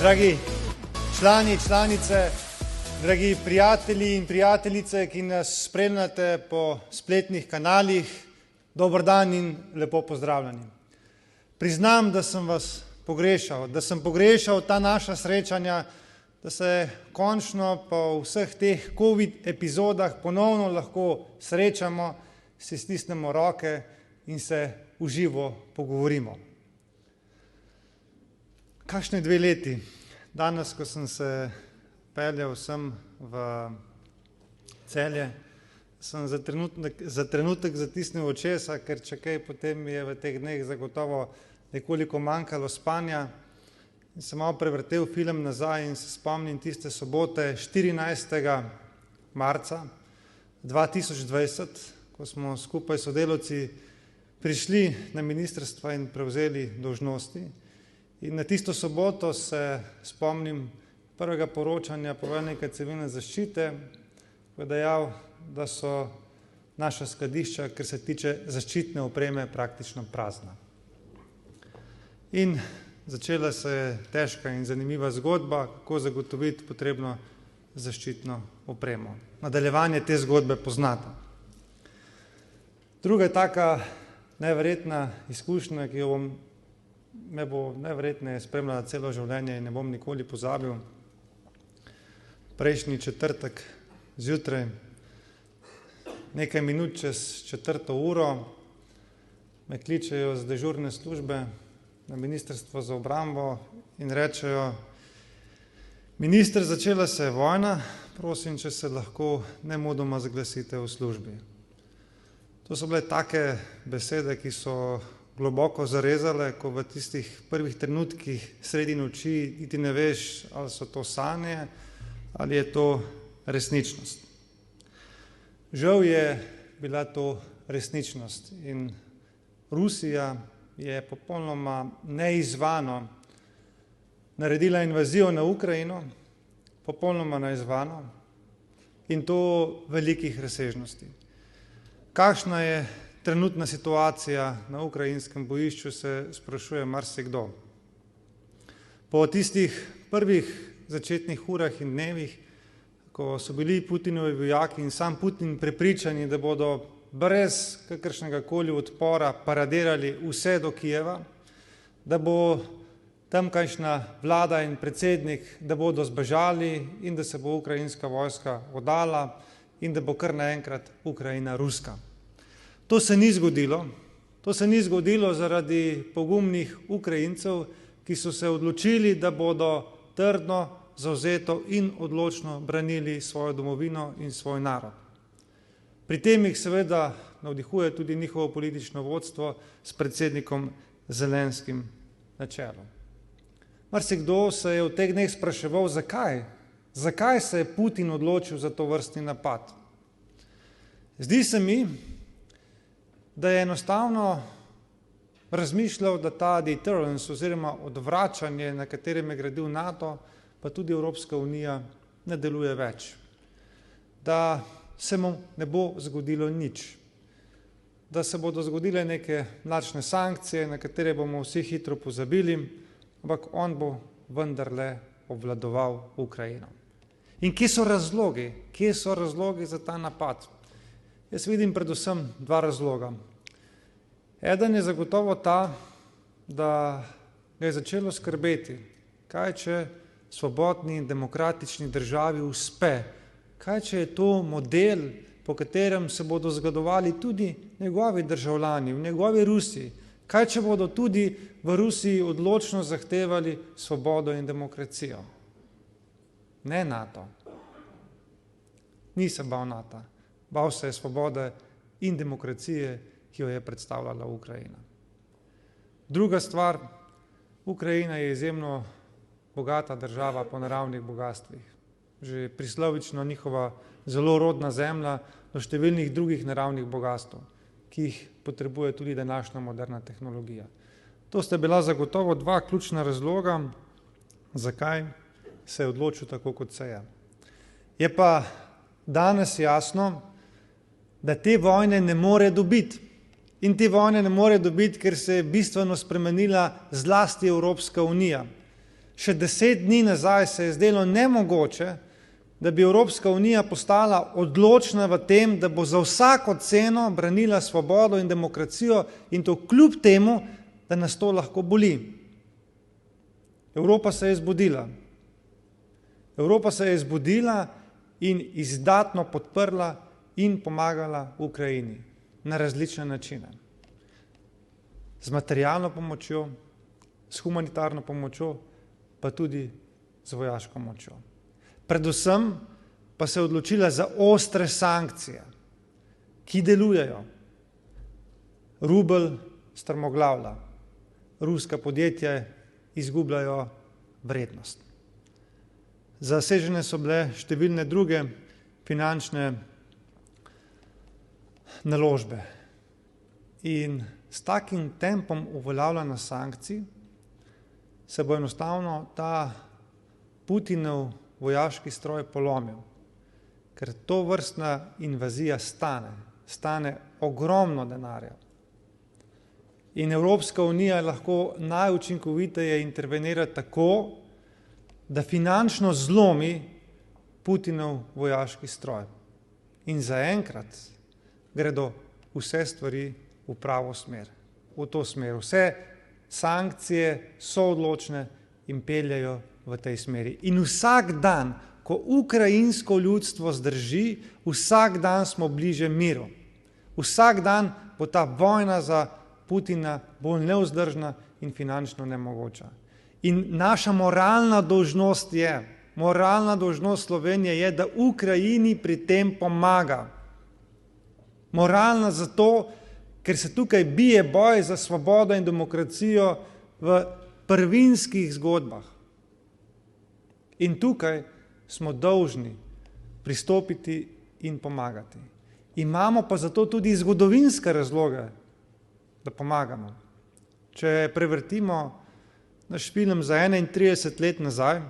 Dragi člani, članice, dragi prijatelji in prijateljice, ki nas spremljate po spletnih kanalih, dober dan in lepo pozdravljeni. Priznam, da sem vas pogrešal, da sem pogrešal ta naša srečanja, da se končno po vseh teh COVID epizodah ponovno lahko srečamo, si stisnemo roke in se v živo pogovorimo. Kakšne 2 leti? Danes, ko sem se peljal sem v Celje, sem za trenutek zatisnil očesa, ker če kaj, potem mi je v teh dneh zagotovo nekoliko manjkalo spanja. In sem malo prevrtel film nazaj in se spomnim tiste sobote 14. marca 2020, ko smo skupaj s sodelavci prišli na ministrstvo in prevzeli dolžnosti. In na tisto soboto se spomnim prvega poročanja poveljnika civilne zaščite, ko je dejal, da so naša skladišča, kar se tiče zaščitne opreme, praktično prazna. In začela se je težka in zanimiva zgodba, kako zagotoviti potrebno zaščitno opremo. Nadaljevanje te zgodbe poznate. Druga taka neverjetna izkušnja, ki jo me bo neverjetneje spremljala celo življenje in ne bom nikoli pozabil. Prejšnji četrtek zjutraj, nekaj minut čez 4. uro, me kličejo z dežurne službe na Ministrstvo za obrambo in rečejo: minister, začela se je vojna, prosim, če se lahko nemudoma zglasite v službi. To so bile take besede, ki so globoko zarezale, ko v tistih prvih trenutkih sredi noči niti ne veš, ali so to sanje ali je to resničnost. Žal je bila to resničnost in Rusija je popolnoma neizvano naredila invazijo na Ukrajino, popolnoma neizvano, in to velikih razsežnosti. Kakšna je trenutna situacija na ukrajinskem bojišču, se sprašuje marsikdo. Po tistih prvih začetnih urah in dnevih, ko so bili Putinovi vojaki in sam Putin prepričani, da bodo brez kakršnega koli odpora paradirali vse do Kijeva, da bo tamkajšnja vlada in predsednik, da bodo zbežali in da se bo ukrajinska vojska oddala in da bo kar naenkrat Ukrajina ruska. To se ni zgodilo. To se ni zgodilo zaradi pogumnih Ukrajincev, ki so se odločili, da bodo trdno, zavzeto in odločno branili svojo domovino in svoj narod. Pri tem jih seveda navdihuje tudi njihovo politično vodstvo s predsednikom Zelenskim na čelu. Marsikdo se je v teh dneh spraševal, zakaj? Zakaj se je Putin odločil za to vrstni napad? Zdi se mi, da je enostavno razmišljal, da ta deterrence oziroma odvračanje, na katerem je gradil NATO, pa tudi Evropska unija, ne deluje več. Da se mu ne bo zgodilo nič. Da se bodo zgodile neke mlačne sankcije, na katere bomo vsi hitro pozabili, ampak on bo vendarle obvladoval Ukrajino. In kje so razlogi? Kje so razlogi za ta napad? Jaz vidim predvsem 2 razloga. Eden je zagotovo ta, da ga je začelo skrbeti, kaj če svobodni in demokratični državi uspe, kaj če je to model, po katerem se bodo zgledovali tudi njegovi državljani v njegovi Rusiji, kaj če bodo tudi v Rusiji odločno zahtevali svobodo in demokracijo. Ne NATO. Ni se bal NATO. Bal se je svobode in demokracije, ki jo je predstavljala Ukrajina. Druga stvar, Ukrajina je izjemno bogata država po naravnih bogastvih. Že prislovično njihova zelo rodna zemlja do številnih drugih naravnih bogastev, ki jih potrebuje tudi današnja moderna tehnologija. To sta bila zagotovo 2 ključna razloga, zakaj se je odločil tako, kot se je. Je pa danes jasno, da te vojne ne more dobiti. In te vojne ne more dobiti, ker se je bistveno spremenila zlasti Evropska unija. Še 10 dni nazaj se je zdelo nemogoče, da bi Evropska unija postala odločna v tem, da bo za vsako ceno branila svobodo in demokracijo in to kljub temu, da nas to lahko boli. Evropa se je zbudila. Evropa se je zbudila in izdatno podprla in pomagala Ukrajini na različne načine. Z materialno pomočjo, s humanitarno pomočjo, pa tudi z vojaško močjo. Predvsem pa se je odločila za ostre sankcije, ki delujejo. Rubelj strmoglavlja, ruska podjetja izgubljajo vrednost. Zasežene so bile številne druge finančne naložbe. In s takim tempom uveljavljanja sankcij se bo enostavno ta Putinov vojaški stroj polomil, ker to vrstna invazija stane ogromno denarja. In Evropska unija lahko najučinkoviteje intervenira tako, da finančno zlomi Putinov vojaški stroj. In zaenkrat gredo vse stvari v pravo smer, v to smer. Vse sankcije so odločne in peljajo v tej smeri. In vsak dan, ko ukrajinsko ljudstvo zdrži, vsak dan smo bliže miru. Vsak dan bo ta vojna za Putina bolj nevzdržna in finančno nemogoča. In naša moralna dolžnost Slovenije je, da Ukrajini pri tem pomaga. Moralna zato, ker se tukaj bije boj za svobodo in demokracijo v prvinskih zgodbah. In tukaj smo dolžni pristopiti in pomagati. Imamo pa zato tudi zgodovinske razloge, da pomagamo. Če prevrtimo naš film za 31 let nazaj,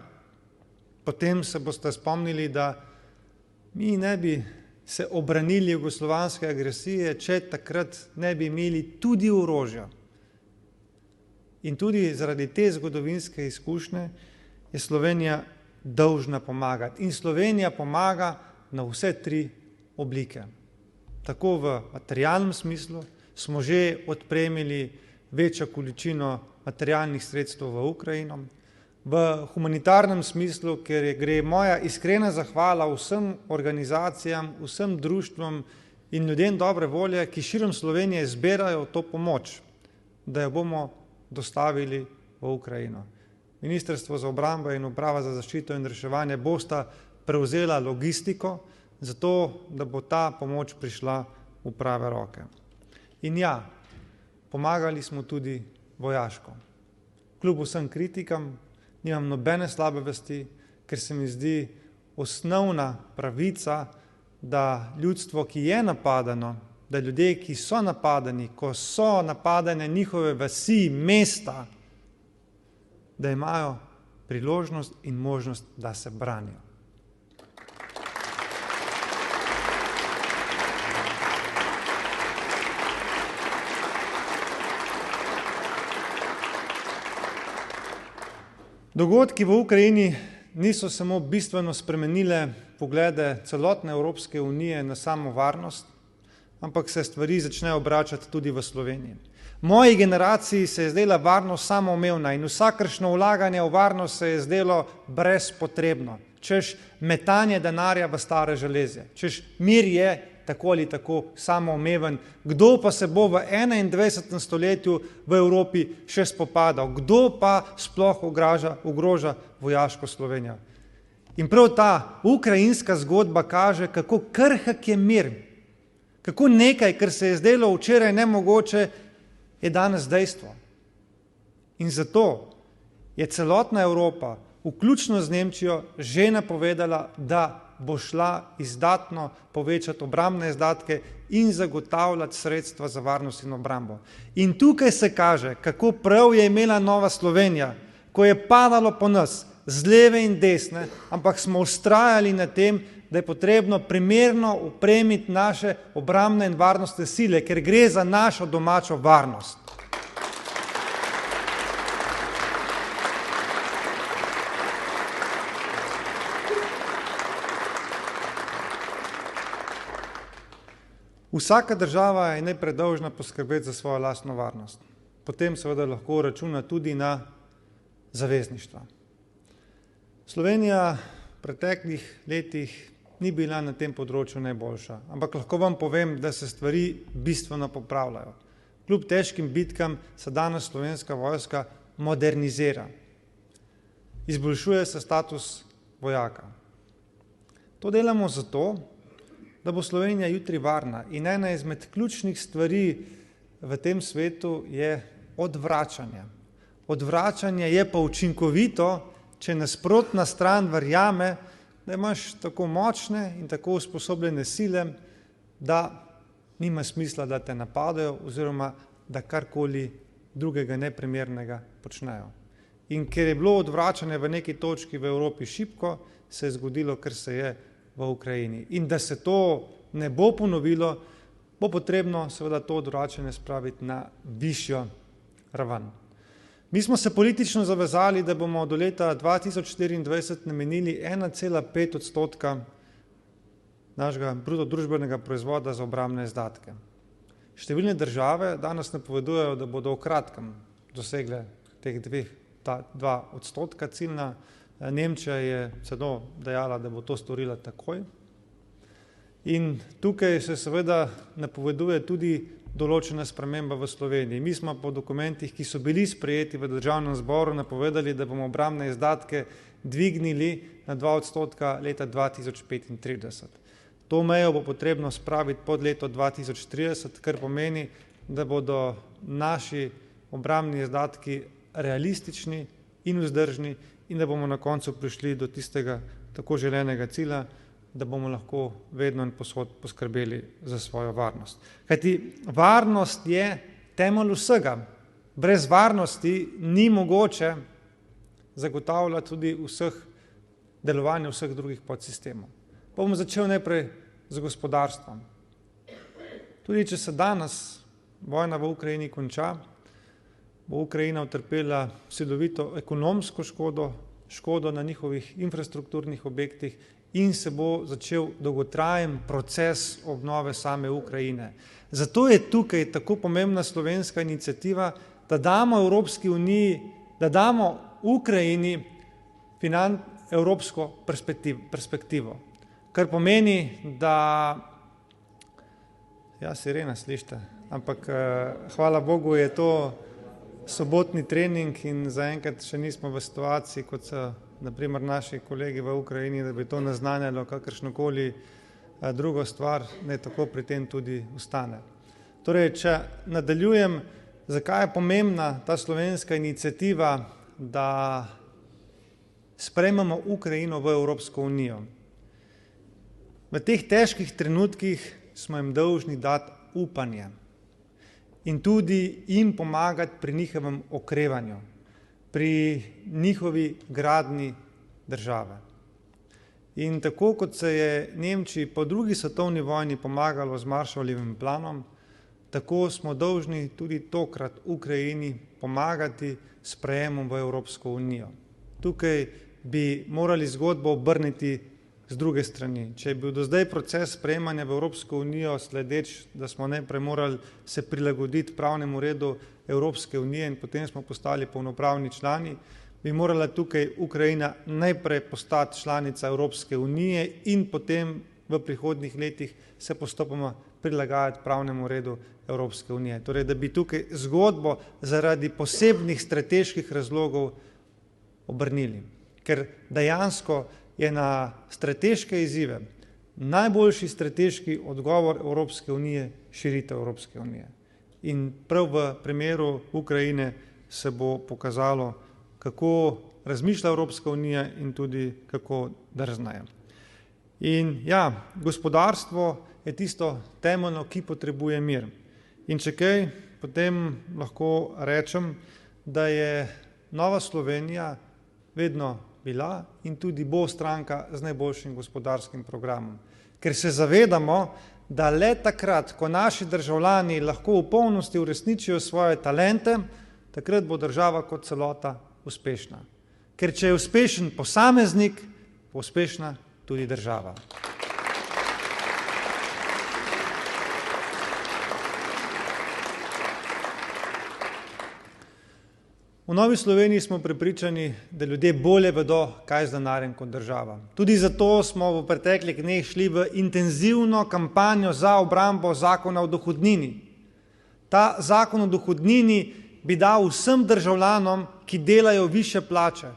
potem se boste spomnili, da mi ne bi se obranili jugoslovanske agresije, če takrat ne bi imeli tudi orožja. In tudi zaradi te zgodovinske izkušnje je Slovenija dolžna pomagati. In Slovenija pomaga na vse 3 oblike. Tako v materialnem smislu smo že odpremili večjo količino materialnih sredstev v Ukrajino, v humanitarnem smislu, ker gre moja iskrena zahvala vsem organizacijam, vsem društvom in ljudem dobre volje, ki širom Slovenije zbirajo to pomoč, da jo bomo dostavili v Ukrajino. Ministrstvo za obrambo in Uprava za zaščito in reševanje bosta prevzela logistiko, zato da bo ta pomoč prišla v prave roke. In ja, pomagali smo tudi vojaško. Kljub vsem kritikam nimam nobene slabe vesti, ker se mi zdi osnovna pravica, da ljudstvo, ki je napadeno, da ljudje, ki so napadeni, ko so napadene njihove vasi, mesta, da imajo priložnost in možnost, da se branijo. Dogodki v Ukrajini niso samo bistveno spremenile poglede celotne Evropske unije na samo varnost, ampak se stvari začnejo obračati tudi v Sloveniji. Moji generaciji se je zdela varnost samoumevna in vsakršno vlaganje v varnost se je zdelo brezpotrebno. Češ metanje denarja v stare železje, češ mir je tako ali tako samoumeven. Kdo pa se bo v 21. stoletju v Evropi še spopadal? Kdo pa sploh ogroža vojaško Slovenijo? In prav ta ukrajinska zgodba kaže, kako krhek je mir, kako nekaj, kar se je zdelo včeraj nemogoče, je danes dejstvo. In zato je celotna Evropa, vključno z Nemčijo, že napovedala, da bo šla izdatno povečati obrambne izdatke in zagotavljati sredstva za varnost in obrambo. In tukaj se kaže, kako prav je imela Nova Slovenija, ko je padalo po nas z leve in desne, ampak smo vztrajali na tem, da je potrebno primerno opremiti naše obrambne in varnostne sile, ker gre za našo domačo varnost. Vsaka država je najprej dolžna poskrbeti za svojo lastno varnost. Potem seveda lahko računa tudi na zavezništva. Slovenija v preteklih letih ni bila na tem področju najboljša, ampak lahko vam povem, da se stvari bistveno popravljajo. Kljub težkim bitkam se danes Slovenska vojska modernizira. Izboljšuje se status vojaka. To delamo zato, da bo Slovenija jutri varna in ena izmed ključnih stvari v tem svetu je odvračanje. Odvračanje je pa učinkovito, če nasprotna stran verjame, da imaš tako močne in tako usposobljene sile, da nima smisla, da te napadajo oziroma da karkoli drugega neprimernega počnejo. In ker je bilo odvračanje v neki točki v Evropi šibko, se je zgodilo, kar se je v Ukrajini. In da se to ne bo ponovilo, bo potrebno seveda to odvračanje spraviti na višjo raven. Mi smo se politično zavezali, da bomo do leta 2024 namenili 1,5% našega bruto družbenega proizvoda za obrambne izdatke. Številne države danes napovedujejo, da bodo v kratkem dosegle teh 2% ciljna. Nemčija je celo dejala, da bo to storila takoj. In tukaj se seveda napoveduje tudi določena sprememba v Sloveniji. Mi smo po dokumentih, ki so bili sprejeti v Državnem zboru, napovedali, da bomo obrambne izdatke dvignili na 2% leta 2035. To mejo bo potrebno spraviti pod leto 2030, kar pomeni, da bodo naši obrambni izdatki realistični in vzdržni in da bomo na koncu prišli do tistega tako želenega cilja, da bomo lahko vedno in povsod poskrbeli za svojo varnost. Kajti varnost je temelj vsega. Brez varnosti ni mogoče zagotavljati tudi delovanja vseh drugih podsistemov. Pa bom začel najprej z gospodarstvom. Tudi če se danes vojna v Ukrajini konča, bo Ukrajina utrpela silovito ekonomsko škodo na njihovih infrastrukturnih objektih in se bo začel dolgotrajen proces obnove same Ukrajine. Zato je tukaj tako pomembna slovenska iniciativa, da damo Evropski uniji, da damo Ukrajini evropsko perspektivo. Kar pomeni, da, ja, sirena slišite, ampak hvala Bogu je to sobotni trening in zaenkrat še nismo v situaciji, kot so naprimer naši kolegi v Ukrajini, da bi to naznanjalo kakršnokoli drugo stvar, ne tako pri tem tudi ostane. Torej, če nadaljujem, zakaj je pomembna ta slovenska iniciativa, da sprejmemo Ukrajino v Evropsko unijo. V teh težkih trenutkih smo jim dolžni dati upanje in tudi jim pomagati pri njihovem okrevanju, pri njihovi gradnji države. In tako kot se je Nemčiji po drugi svetovni vojni pomagalo z Marshallovim planom, tako smo dolžni tudi tokrat Ukrajini pomagati s sprejemom v Evropsko unijo. Tukaj bi morali zgodbo obrniti z druge strani. Če je bil do zdaj proces sprejemanja v Evropsko unijo sledeč, da smo najprej morali se prilagoditi pravnemu redu Evropske unije in potem smo postali polnopravni člani, bi morala tukaj Ukrajina najprej postati članica Evropske unije in potem v prihodnjih letih se postopoma prilagajati pravnemu redu Evropske unije. Torej, da bi tukaj zgodbo zaradi posebnih strateških razlogov obrnili. Ker dejansko je na strateške izzive najboljši strateški odgovor Evropske unije širitev Evropske unije. In prav v primeru Ukrajine se bo pokazalo, kako razmišlja Evropska unija in tudi kako drzna je. In ja, gospodarstvo je tisto temeljno, ki potrebuje mir. In če kaj, potem lahko rečem, da je Nova Slovenija vedno bila in tudi bo stranka z najboljšim gospodarskim programom. Ker se zavedamo, da le takrat, ko naši državljani lahko v polnosti uresničijo svoje talente, takrat bo država kot celota uspešna. Ker če je uspešen posameznik, bo uspešna tudi država. V Novi Sloveniji smo prepričani, da ljudje bolje vedo, kaj z denarjem kot država. Tudi zato smo v preteklih dneh šli v intenzivno kampanjo za obrambo zakona o dohodnini. Ta zakon o dohodnini bi dal vsem državljanom, ki delajo višje plače,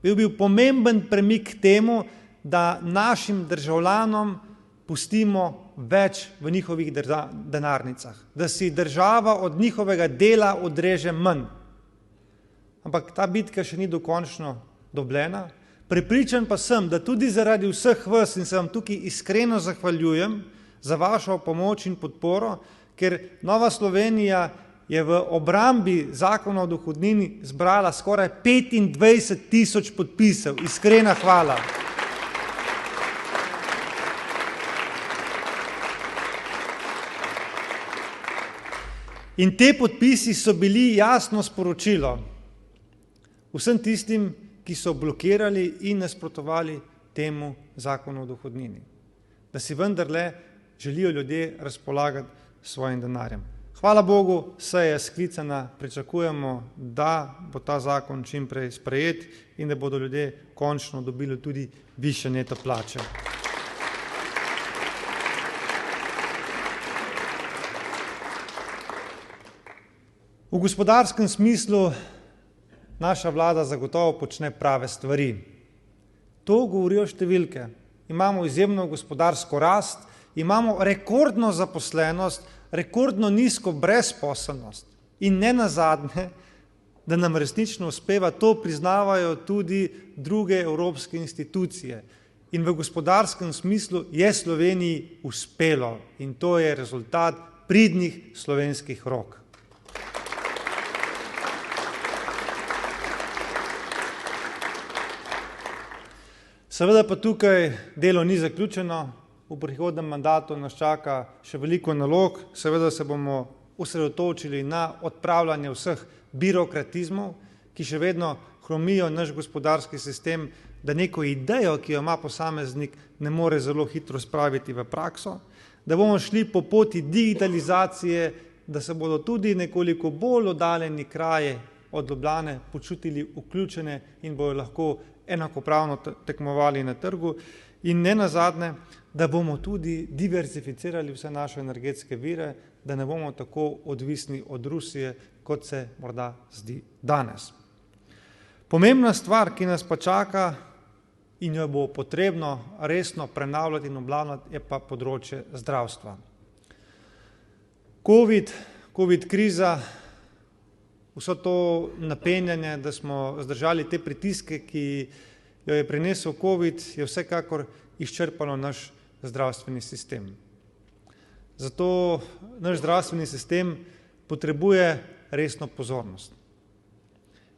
bil pomemben premik k temu, da našim državljanom pustimo več v njihovih denarnicah, da si država od njihovega dela odreže manj. Ampak ta bitka še ni dokončno dobljena. Prepričan pa sem, da tudi zaradi vseh vas, in se vam tukaj iskreno zahvaljujem za vašo pomoč in podporo, ker Nova Slovenija je v obrambi zakona o dohodnini zbrala skoraj 25.000 podpisov. Iskrena hvala. In te podpisi so bili jasno sporočilo vsem tistim, ki so blokirali in nasprotovali temu zakonu o dohodnini, da si vendarle želijo ljudje razpolagati s svojim denarjem. Hvala Bogu, seja je sklicana, pričakujemo, da bo ta zakon čim prej sprejet in da bodo ljudje končno dobili tudi višje neto plače. V gospodarskem smislu naša vlada zagotovo počne prave stvari. To govorijo številke. Imamo izjemno gospodarsko rast, imamo rekordno zaposlenost, rekordno nizko brezposelnost in ne nazadnje, da nam resnično uspeva, to priznavajo tudi druge evropske institucije. In v gospodarskem smislu je Sloveniji uspelo in to je rezultat pridnih slovenskih rok. Seveda pa tukaj delo ni zaključeno, v prihodnem mandatu nas čaka še veliko nalog, seveda se bomo osredotočili na odpravljanje vseh birokratizmov, ki še vedno hromijo naš gospodarski sistem, da neko idejo, ki jo ima posameznik, ne more zelo hitro spraviti v prakso, da bomo šli po poti digitalizacije, da se bodo tudi nekoliko bolj oddaljeni kraje od Ljubljane počutili vključene in bojo lahko enakopravno tekmovali na trgu in ne nazadnje, da bomo tudi diverzificirali vse naše energetske vire, da ne bomo tako odvisni od Rusije, kot se morda zdi danes. Pomembna stvar, ki nas pa čaka in jo bo potrebno resno prenavljati in obnavljati, je pa področje zdravstva. Covid kriza, vso to napenjanje, da smo zdržali te pritiske, ki jo je prinesel Covid, je vsekakor izčrpalo naš zdravstveni sistem. Zato naš zdravstveni sistem potrebuje resno pozornost.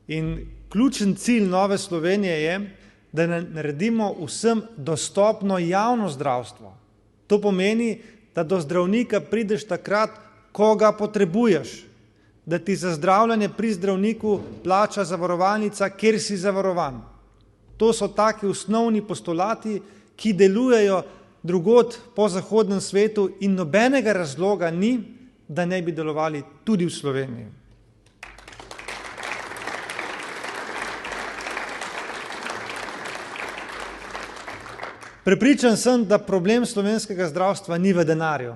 In ključen cilj Nove Slovenije je, da naredimo vsem dostopno javno zdravstvo. To pomeni, da do zdravnika prideš takrat, ko ga potrebuješ, da ti za zdravljenje pri zdravniku plača zavarovalnica, kjer si zavarovan. To so taki osnovni postulati, ki delujejo drugod po zahodnem svetu in nobenega razloga ni, da ne bi delovali tudi v Sloveniji. Prepričan sem, da problem slovenskega zdravstva ni v denarju.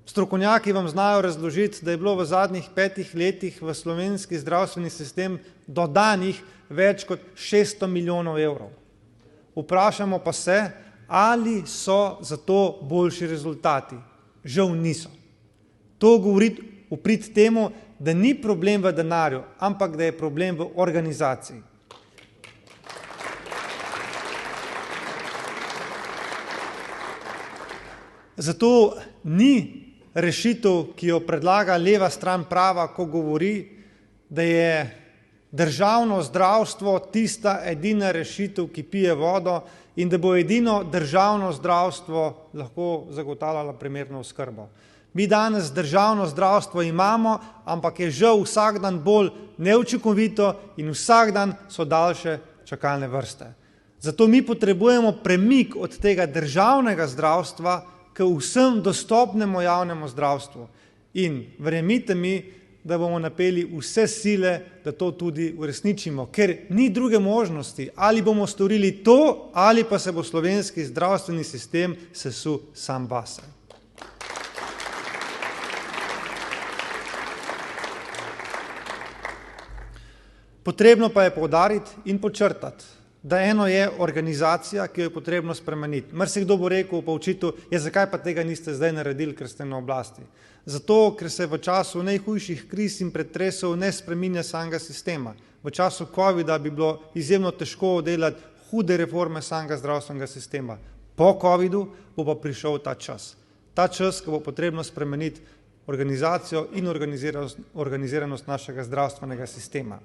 Strokovnjaki vam znajo razložiti, da je bilo v zadnjih 5 letih v slovenski zdravstveni sistem dodanih več kot 600 milijonov evrov. Vprašamo pa se, ali so za to boljši rezultati. Žal niso. To govori v prid temu, da ni problem v denarju, ampak da je problem v organizaciji. Zato ni rešitev, ki jo predlaga leva stran prava, ko govori, da je državno zdravstvo tista edina rešitev, ki pije vodo in da bo edino državno zdravstvo lahko zagotavljalo primerno oskrbo. Mi danes državno zdravstvo imamo, ampak je žal vsak dan bolj neučinkovito in vsak dan so daljše čakalne vrste. Zato mi potrebujemo premik od tega državnega zdravstva k vsem dostopnemu javnemu zdravstvu. In verjemite mi, da bomo napeli vse sile, da to tudi uresničimo, ker ni druge možnosti. Ali bomo storili to, ali pa se bo slovenski zdravstveni sistem sesul sam vase. Potrebno pa je poudariti in podčrtati, da eno je organizacija, ki jo je potrebno spremeniti. Marsikdo bo rekel pa očital, zakaj pa tega niste zdaj naredili, ker ste na oblasti. Zato, ker se v času najhujših kriz in pretresov ne spreminja samega sistema. V času covida bi bilo izjemno težko delati hude reforme samega zdravstvenega sistema. Po covidu bo pa prišel ta čas. Ta čas, ko bo potrebno spremeniti organizacijo in organiziranost našega zdravstvenega sistema.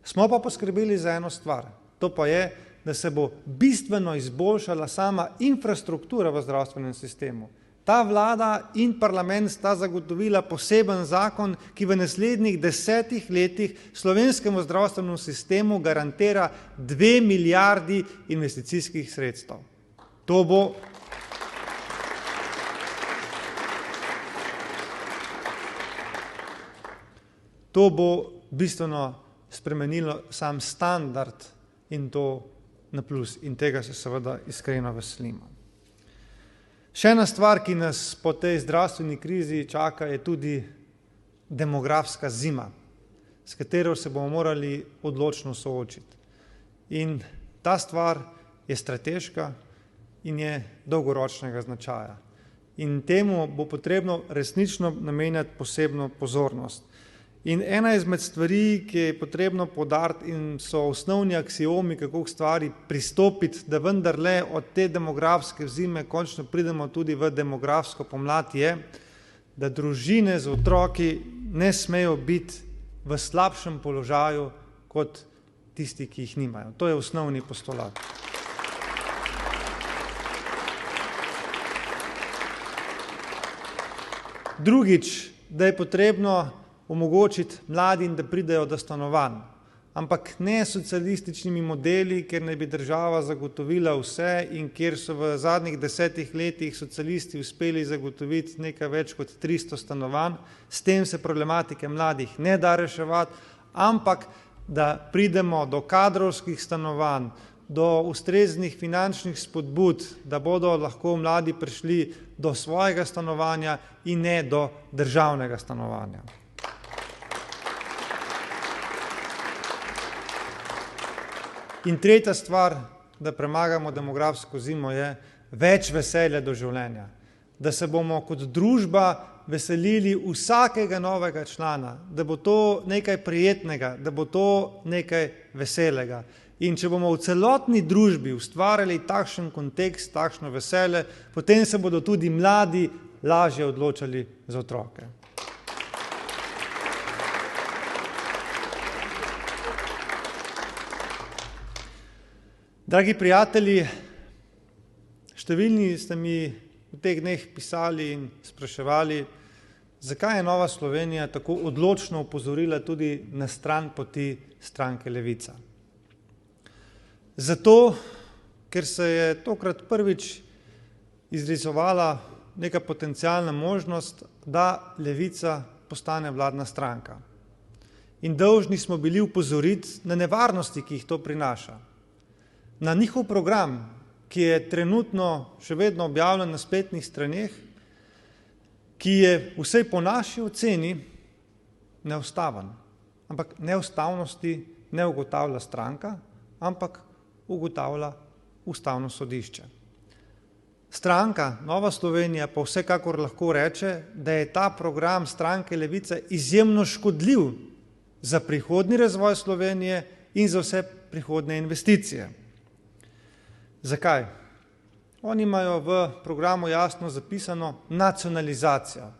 Smo pa poskrbeli za eno stvar. To pa je, da se bo bistveno izboljšala sama infrastruktura v zdravstvenem sistemu. Ta vlada in parlament sta zagotovila poseben zakon, ki v naslednjih 10 letih slovenskemu zdravstvenemu sistemu garantira 2 milijardi investicijskih sredstev. To bo bistveno spremenilo sam standard in to na plus. In tega se seveda iskreno veselimo. Še ena stvar, ki nas po tej zdravstveni krizi čaka, je tudi demografska zima, s katero se bomo morali odločno soočiti. In ta stvar je strateška in je dolgoročnega značaja. In temu bo potrebno resnično namenjati posebno pozornost. In ena izmed stvari, ki je potrebno poudariti in so osnovni aksiomi, kako k stvari pristopiti, da vendarle od te demografske zime končno pridemo tudi v demografsko pomlad, je, da družine z otroki ne smejo biti v slabšem položaju kot tisti, ki jih nimajo. To je osnovni postulat. Drugič, da je potrebno omogočiti mladim, da pridejo do stanovanj, ampak ne socialističnimi modeli, kjer naj bi država zagotovila vse in kjer so v zadnjih 10 letih socialisti uspeli zagotoviti nekaj več kot 300 stanovanj. S tem se problematike mladih ne da reševati, ampak da pridemo do kadrovskih stanovanj, do ustreznih finančnih spodbud, da bodo lahko mladi prišli do svojega stanovanja in ne do državnega stanovanja. In tretja stvar, da premagamo demografsko zimo, je več veselja do življenja. Da se bomo kot družba veselili vsakega novega člana, da bo to nekaj prijetnega, da bo to nekaj veselega. In če bomo v celotni družbi ustvarjali takšen kontekst, takšno veselje, potem se bodo tudi mladi lažje odločali za otroke. Dragi prijatelji, številni ste mi v teh dneh pisali in spraševali, zakaj je Nova Slovenija tako odločno opozorila tudi na stran poti stranke Levica. Zato, ker se je tokrat prvič izrisovala neka potencialna možnost, da Levica postane vladna stranka. In dolžni smo bili opozoriti na nevarnosti, ki jih to prinaša. Na njihov program, ki je trenutno še vedno objavljen na spletnih straneh, ki je vsaj po naši oceni neustaven. Ampak neustavnosti ne ugotavlja stranka, ampak ugotavlja Ustavno sodišče. Stranka Nova Slovenija pa vsekakor lahko reče, da je ta program stranke Levica izjemno škodljiv za prihodnji razvoj Slovenije in za vse prihodnje investicije. Zakaj? Oni imajo v programu jasno zapisano nacionalizacijo,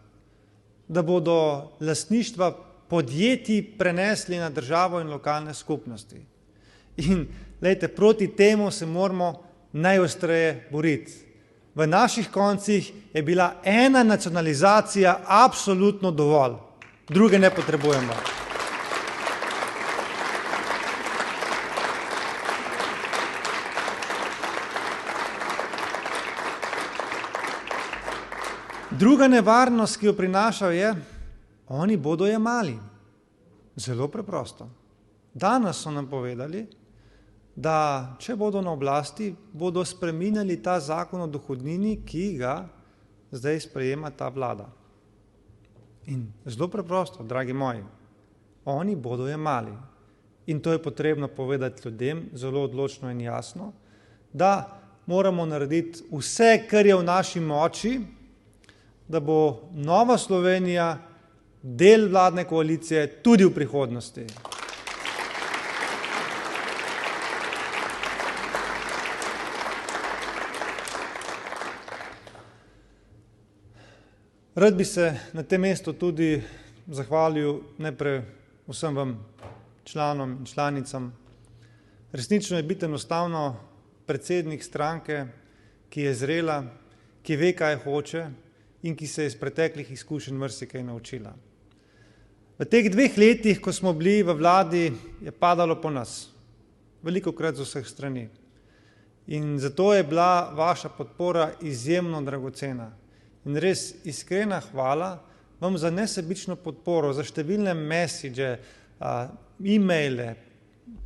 da bodo lastništva podjetij prenesli na državo in lokalne skupnosti. In glejte, proti temu se moramo najostreje boriti. V naših koncih je bila ena nacionalizacija absolutno dovolj, druge ne potrebujemo. Druga nevarnost, ki jo prinaša, je, Oni bodo jemali. Zelo preprosto. Danes so nam povedali, da če bodo na oblasti, bodo spreminjali ta zakon o dohodnini, ki ga zdaj sprejema ta vlada. In zelo preprosto, dragi moji, oni bodo jemali. In to je potrebno povedati ljudem zelo odločno in jasno, da moramo narediti vse, kar je v naši moči, da bo Nova Slovenija del vladne koalicije tudi v prihodnosti. Rad bi se na tem mestu tudi zahvalil najprej vsem vam članom in članicam. Resnično je biti enostavno predsednik stranke, ki je zrela, ki ve, kaj hoče in ki se je iz preteklih izkušenj marsikaj naučila. V teh 2 letih, ko smo bili v vladi, je padalo po nas, velikokrat z vseh strani. In zato je bila vaša podpora izjemno dragocena. In res iskrena hvala vam za nesebično podporo, za številne message, e-maile,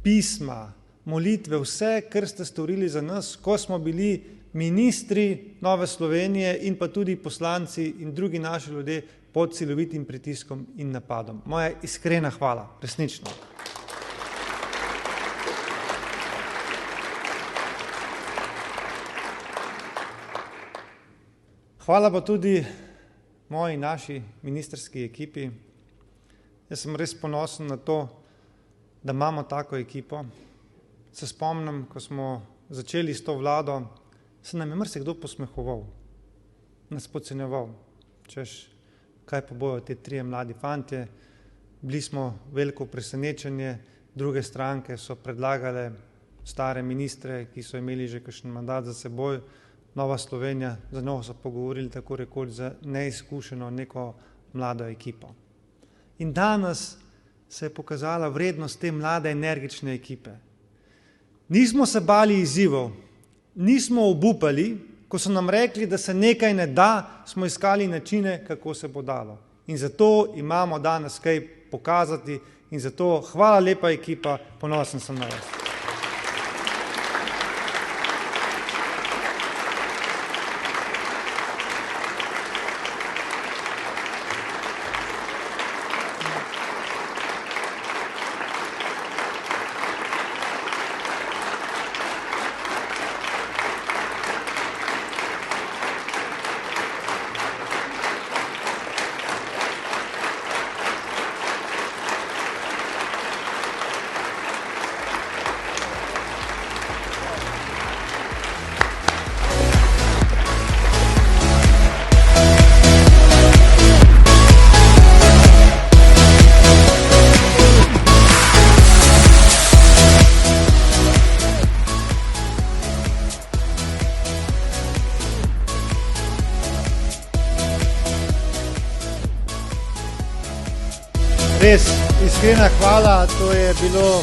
pisma, molitve, vse, kar ste storili za nas, ko smo bili ministri Nove Slovenije in pa tudi poslanci in drugi naši ljudje pod silovitim pritiskom in napadom. Moja iskrena hvala, resnično. Hvala pa tudi moji naši ministrski ekipi. Jaz sem res ponosen na to, da imamo tako ekipo. Se spomnim, ko smo začeli s to vlado, se nam je marsikdo posmehoval, nas podcenjeval, češ, kaj pa bojo te 3 mladi fantje. Bili smo veliko presenečenje, druge stranke so predlagale stare ministre, ki so imeli že kakšen mandat za seboj. Nova Slovenija, za njo so pogovorili tako rekoč za neizkušeno neko mlado ekipo. In danes se je pokazala vrednost te mlade energične ekipe. Nismo se bali izzivov, nismo obupali, ko so nam rekli, da se nekaj ne da, smo iskali načine, kako se bo dalo. In zato imamo danes kaj pokazati in zato hvala lepa ekipa, ponosen sem na vas. Res, iskrena hvala, to je bilo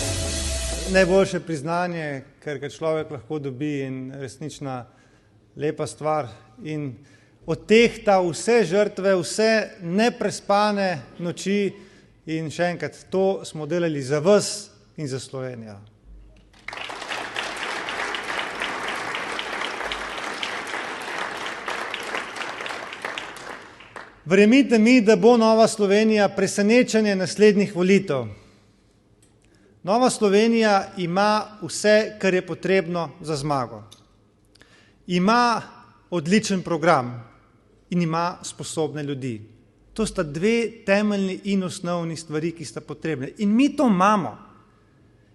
najboljše priznanje, kar ga človek lahko dobi in resnična lepa stvar. In odtehta vse žrtve, vse neprespane noči in še enkrat, to smo delali za vas in za Slovenijo. Verjemite mi, da bo Nova Slovenija presenečenje naslednjih volitev. Nova Slovenija ima vse, kar je potrebno za zmago. Ima odličen program in ima sposobne ljudi. To sta 2 temeljni in osnovni stvari, ki sta potrebne. In mi to imamo.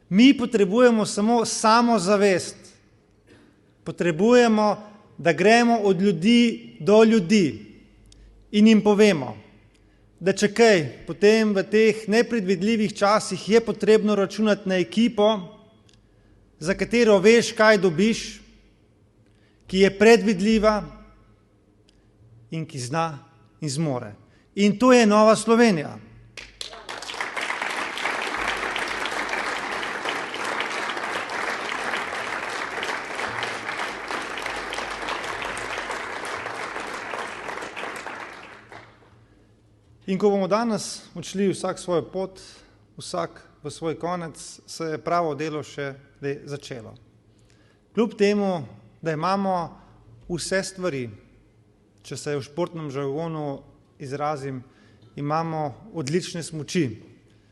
Mi potrebujemo samo samozavest. Potrebujemo, da gremo od ljudi do ljudi. In jim povemo, da če kaj, potem v teh nepredvidljivih časih je potrebno računati na ekipo, za katero veš, kaj dobiš, ki je predvidljiva in ki zna in zmore. In to je Nova Slovenija. In ko bomo danes odšli vsak svojo pot, vsak v svoj konec, se je pravo delo še začelo. Kljub temu, da imamo vse stvari, če se v športnem žargonu izrazim, imamo odlične smuči,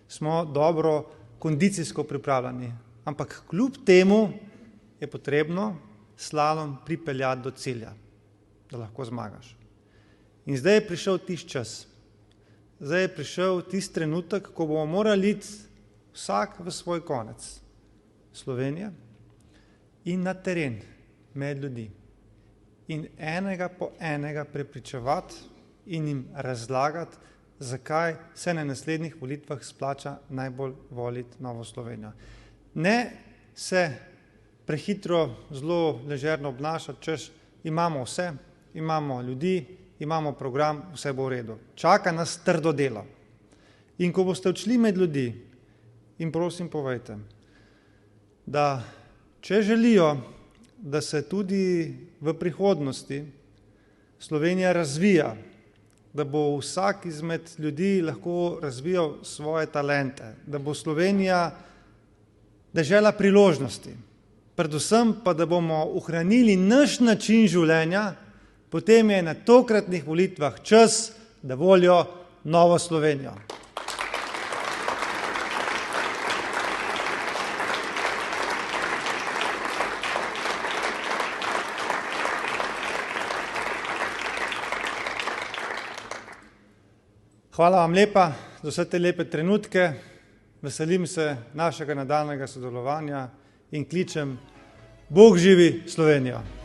smo dobro kondicijsko pripravljeni, ampak kljub temu je potrebno slalom pripeljati do cilja, da lahko zmagaš. In zdaj je prišel tisti čas, zdaj je prišel tisti trenutek, ko bomo morali iti vsak v svoj konec Slovenije in na teren med ljudi in enega po enega prepričevati in jim razlagati, zakaj se na naslednjih volitvah splača najbolj voliti Novo Slovenijo. Ne se prehitro, zelo ležerno obnašati, češ imamo vse, imamo ljudi, imamo program, vse bo v redu. Čaka nas trdo delo. In ko boste odšli med ljudi, in prosim povejte, da če želijo, da se tudi v prihodnosti Slovenija razvija, da bo vsak izmed ljudi lahko razvijal svoje talente, da bo Slovenija dežela priložnosti, predvsem pa, da bomo ohranili naš način življenja, potem je na tokratnih volitvah čas, da volijo Novo Slovenijo. Hvala vam lepa za vse te lepe trenutke, veselim se našega nadaljnjega sodelovanja in kličem: Bog živi Slovenijo!